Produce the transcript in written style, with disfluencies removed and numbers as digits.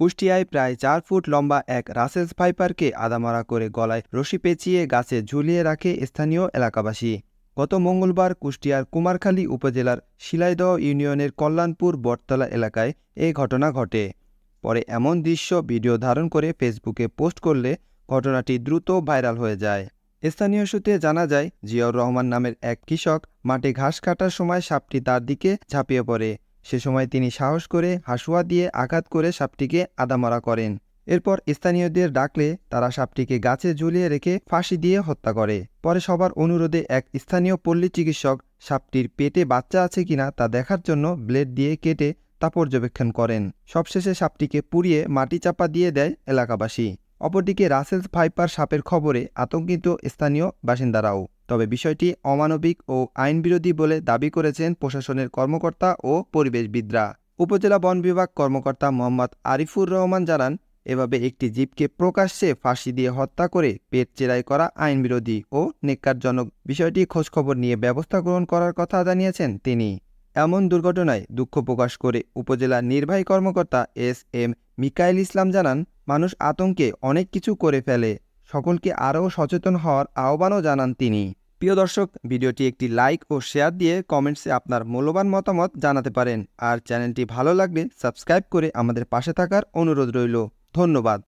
কুষ্টিয়ায় প্রায় ৪ ফুট লম্বা এক রাসেলস ভাইপারকে আদামারা করে গলায় রশি পেঁচিয়ে গাছে ঝুলিয়ে রাখে স্থানীয় এলাকাবাসী। গত মঙ্গলবার কুষ্টিয়ার কুমারখালী উপজেলার শিলাইদহ ইউনিয়নের কল্যাণপুর বটতলা এলাকায় এই ঘটনা ঘটে। পরে এমন দৃশ্য ভিডিও ধারণ করে ফেসবুকে পোস্ট করলে ঘটনাটি দ্রুত ভাইরাল হয়ে যায়। স্থানীয় সূত্রে জানা যায়, জিয়াউর রহমান নামের এক কৃষক মাঠে ঘাস কাটার সময় সাপটি তার দিকে ঝাঁপিয়ে পড়ে। সে সময় তিনি সাহস করে হাসুয়া দিয়ে আঘাত করে সাপটিকে আদামারা করেন। এরপর স্থানীয়দের ডাকলে তারা সাপটিকে গাছে ঝুলিয়ে রেখে ফাঁসি দিয়ে হত্যা করে। পরে সবার অনুরোধে এক স্থানীয় পল্লী চিকিৎসক সাপটির পেটে বাচ্চা আছে কিনা তা দেখার জন্য ব্লেড দিয়ে কেটে তা পর্যবেক্ষণ করেন। সবশেষে সাপটিকে পুড়িয়ে মাটি চাপা দিয়ে দেয় এলাকাবাসী। অপরদিকে রাসেলস ভাইপার সাপের খবরে আতঙ্কিত স্থানীয় বাসিন্দারাও। তবে বিষয়টি অমানবিক ও আইনবিরোধী বলে দাবি করেছেন প্রশাসনের কর্মকর্তা ও পরিবেশবিদরা। উপজেলা বন বিভাগ কর্মকর্তা মোহাম্মদ আরিফুর রহমান জানান, এভাবে একটি জীবকে প্রকাশ্যে ফাঁসি দিয়ে হত্যা করে পেট চেরাই করা আইনবিরোধী ও ন্যাক্কারজনক। বিষয়টি খোঁজখবর নিয়ে ব্যবস্থা গ্রহণ করার কথা জানিয়েছেন তিনি। এমন দুর্ঘটনায় দুঃখ প্রকাশ করে উপজেলা নির্বাহী কর্মকর্তা এস.এম. মিকাইল ইসলাম জানান, মানুষ আতঙ্কে অনেক কিছু করে ফেলে, সকলকে আরও সচেতন হওয়ার আহ্বানও জানান তিনি। প্রিয় দর্শক, ভিডিওটি একটি লাইক ও শেয়ার দিয়ে কমেন্টসে আপনার মূল্যবান মতামত জানাতে পারেন। আর চ্যানেলটি ভালো লাগলে সাবস্ক্রাইব করে আমাদের পাশে থাকার অনুরোধ রইল। ধন্যবাদ।